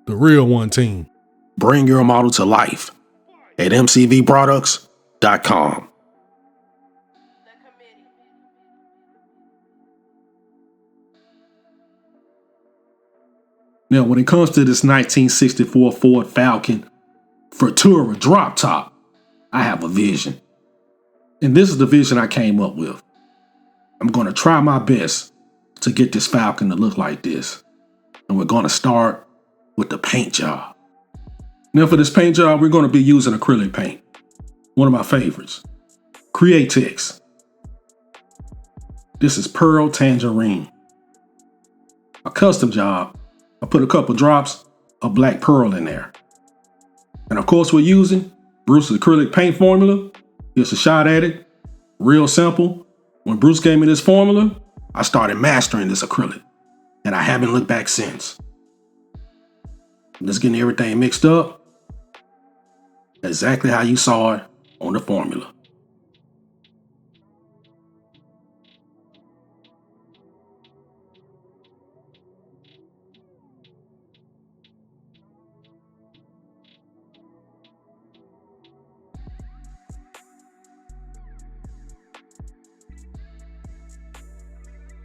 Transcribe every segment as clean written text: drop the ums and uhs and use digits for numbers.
The real one team. Bring your model to life at mcvproducts.com. Now, when it comes to this 1964 Ford Falcon Futura drop top, I have a vision. And this is the vision I came up with. I'm going to try my best to get this Falcon to look like this. And we're going to start with the paint job. Now for this paint job, we're going to be using acrylic paint. One of my favorites. Createx. This is Pearl Tangerine. A custom job. I put a couple drops of black pearl in there. And of course we're using Bruce's acrylic paint formula. Here's a shot at it. Real simple. When Bruce gave me this formula, I started mastering this acrylic. And I haven't looked back since. Just getting everything mixed up. Exactly how you saw it on the formula.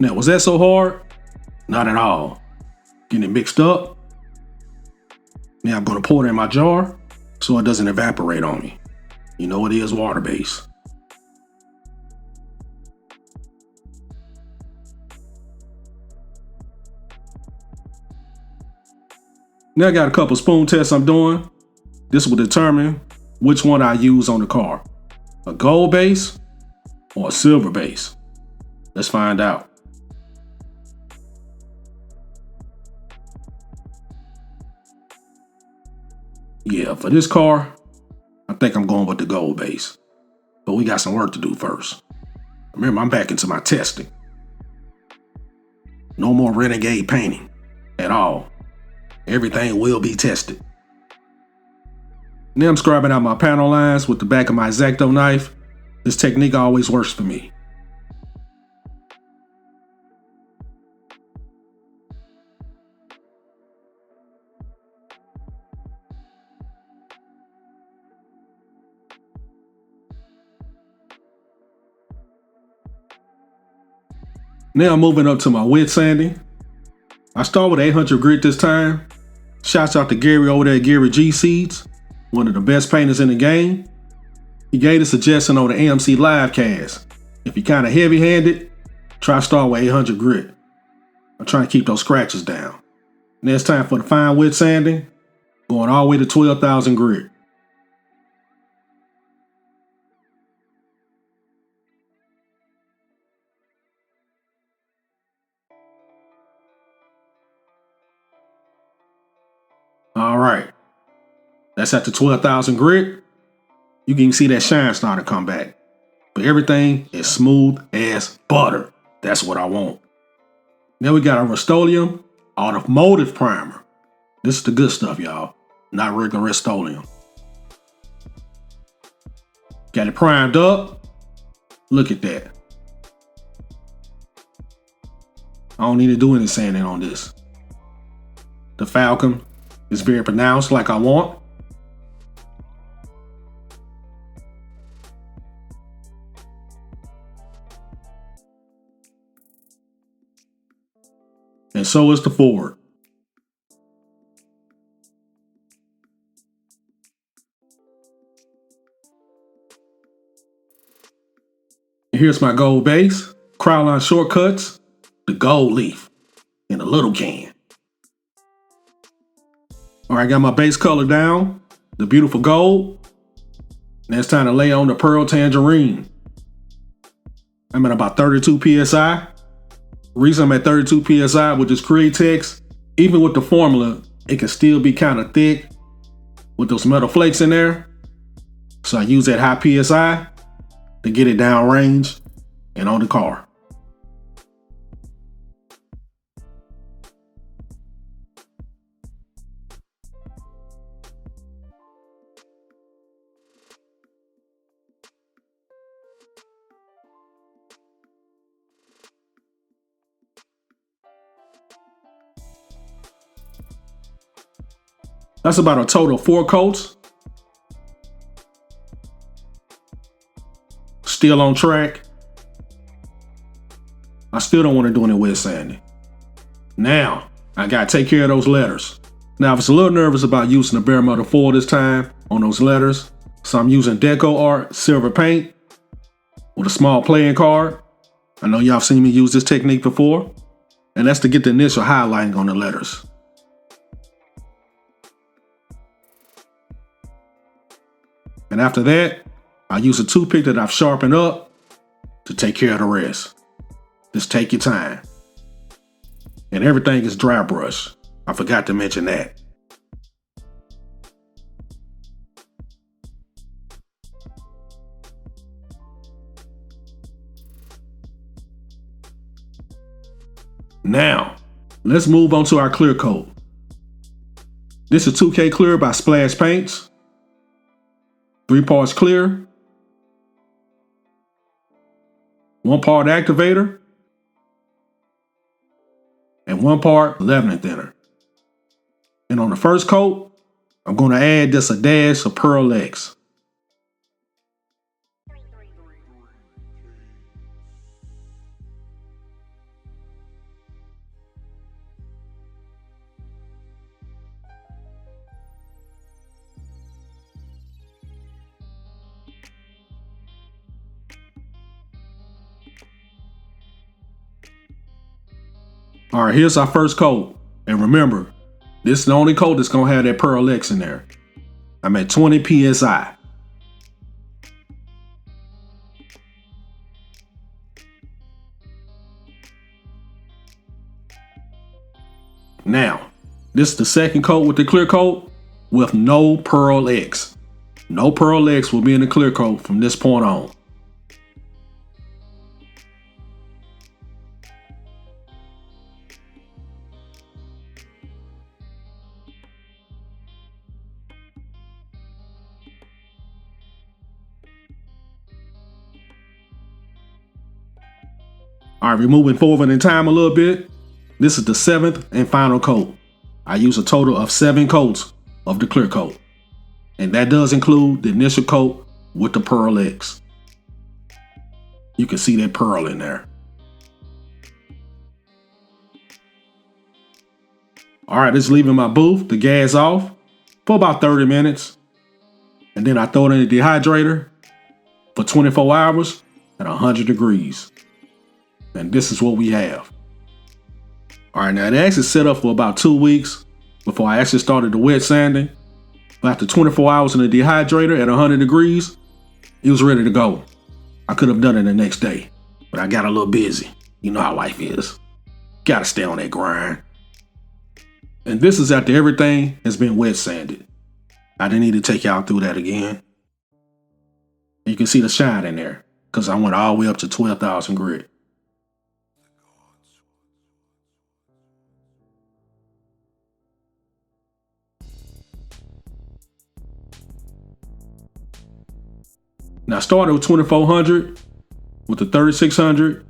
Now, was that so hard? Not at all. Getting it mixed up. Now I'm going to pour it in my jar so it doesn't evaporate on me. You know it is water-based. Now I got a couple spoon tests I'm doing. This will determine which one I use on the car. A gold base or a silver base. Let's find out. Yeah, for this car, I think I'm going with the gold base. But we got some work to do first. Remember, I'm back into my testing. No more renegade painting at all. Everything will be tested. Now I'm scribing out my panel lines with the back of my X-Acto knife. This technique always works for me. Now I'm moving up to my wet sanding. I start with 800 grit this time. Shouts out to Gaahleri over there at Gaahleri G Seeds, one of the best painters in the game. He gave a suggestion on the AMC Livecast. If you're kind of heavy-handed, try start with 800 grit. I'm trying to keep those scratches down. Now it's time for the fine wet sanding, going all the way to 12,000 grit. All right, that's at the 12,000 grit. You can see that shine starting to come back. But everything is smooth as butter. That's what I want. Now we got our Rust-Oleum Automotive Primer. This is the good stuff, y'all. Not regular Rust-Oleum. Got it primed up. Look at that. I don't need to do any sanding on this. The Falcon is very pronounced like I want. And so is the Ford. And here's my gold base, Crowdline Shortcuts, the gold leaf in a little can. All right, got my base color down, the beautiful gold. Now it's time to lay on the Pearl Tangerine. I'm at about 32 PSI. The reason I'm at 32 PSI with this Createx, even with the formula, it can still be kind of thick with those metal flakes in there. So I use that high PSI to get it down range and on the car. That's about a total of 4 coats. Still on track. I still don't want to do any wet sanding. Now, I gotta take care of those letters. Now, I was a little nervous about using the bare metal foil this time on those letters, so I'm using Deco Art silver paint with a small playing card. I know y'all have seen me use this technique before, and that's to get the initial highlighting on the letters. And after that, I use a toothpick that I've sharpened up to take care of the rest. Just take your time. And everything is dry brush. I forgot to mention that. Now, let's move on to our clear coat. This is 2K Clear by Splash Paints. 3 parts clear. 1 part activator. And 1 part leavening thinner. And on the first coat, I'm going to add just a dash of Pearl X. All right, here's our first coat. And remember, this is the only coat that's gonna have that Pearl X in there. I'm at 20 PSI. Now, this is the second coat with the clear coat with no Pearl X. No Pearl X will be in the clear coat from this point on. All right, we're moving forward in time a little bit. This is the 7th and final coat. I use a total of 7 coats of the clear coat. And that does include the initial coat with the Pearl X. You can see that pearl in there. All right, just leaving my booth, the gas off, for about 30 minutes. And then I throw it in the dehydrator for 24 hours at 100 degrees. And this is what we have. All right, now it actually set up for about 2 weeks before I actually started the wet sanding. But after 24 hours in the dehydrator at 100 degrees, it was ready to go. I could have done it the next day, but I got a little busy. You know how life is. Gotta stay on that grind. And this is after everything has been wet sanded. I didn't need to take y'all through that again. You can see the shine in there because I went all the way up to 12,000 grit. Now I started with 2400, with the 3600,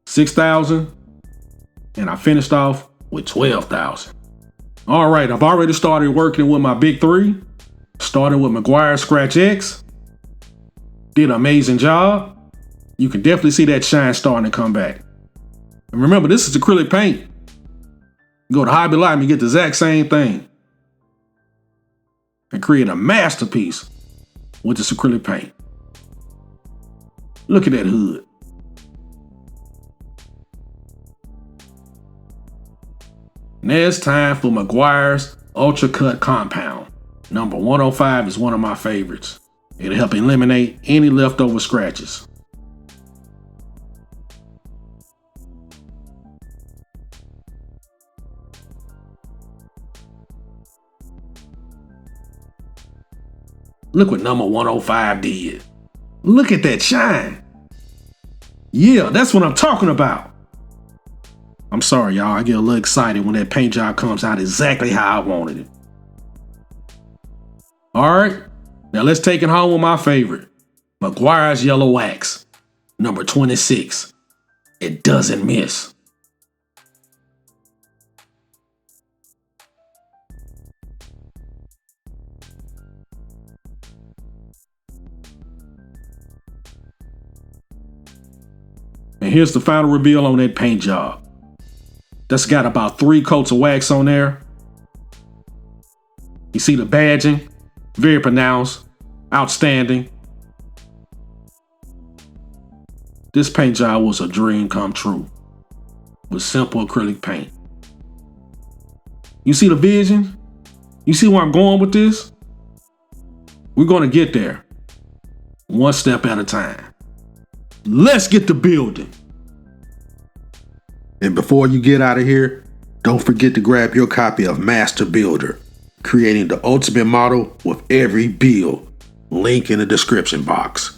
6000, and I finished off with 12,000. All right, I've already started working with my big 3. Started with Meguiar's Scratch X. Did an amazing job. You can definitely see that shine starting to come back. And remember, this is acrylic paint. You go to Hobby Lobby and get the exact same thing. And create a masterpiece with this acrylic paint. Look at that hood. Now it's time for Meguiar's Ultra Cut Compound. Number 105 is one of my favorites. It'll help eliminate any leftover scratches. Look what number 105 did. Look at that shine. Yeah, that's what I'm talking about. I'm sorry, y'all. I get a little excited when that paint job comes out exactly how I wanted it. All right, now let's take it home with my favorite. Meguiar's Yellow Wax, number 26. It doesn't miss. here's the final reveal on that paint job. That's got about 3 coats of wax on there. You see the badging, very pronounced, outstanding. This paint job was a dream come true with simple acrylic paint. You see the vision? You see where I'm going with this? We're going to get there one step at a time. Let's get to building. And before you get out of here, don't forget to grab your copy of Master Builder, creating the ultimate model with every build. Link in the description box.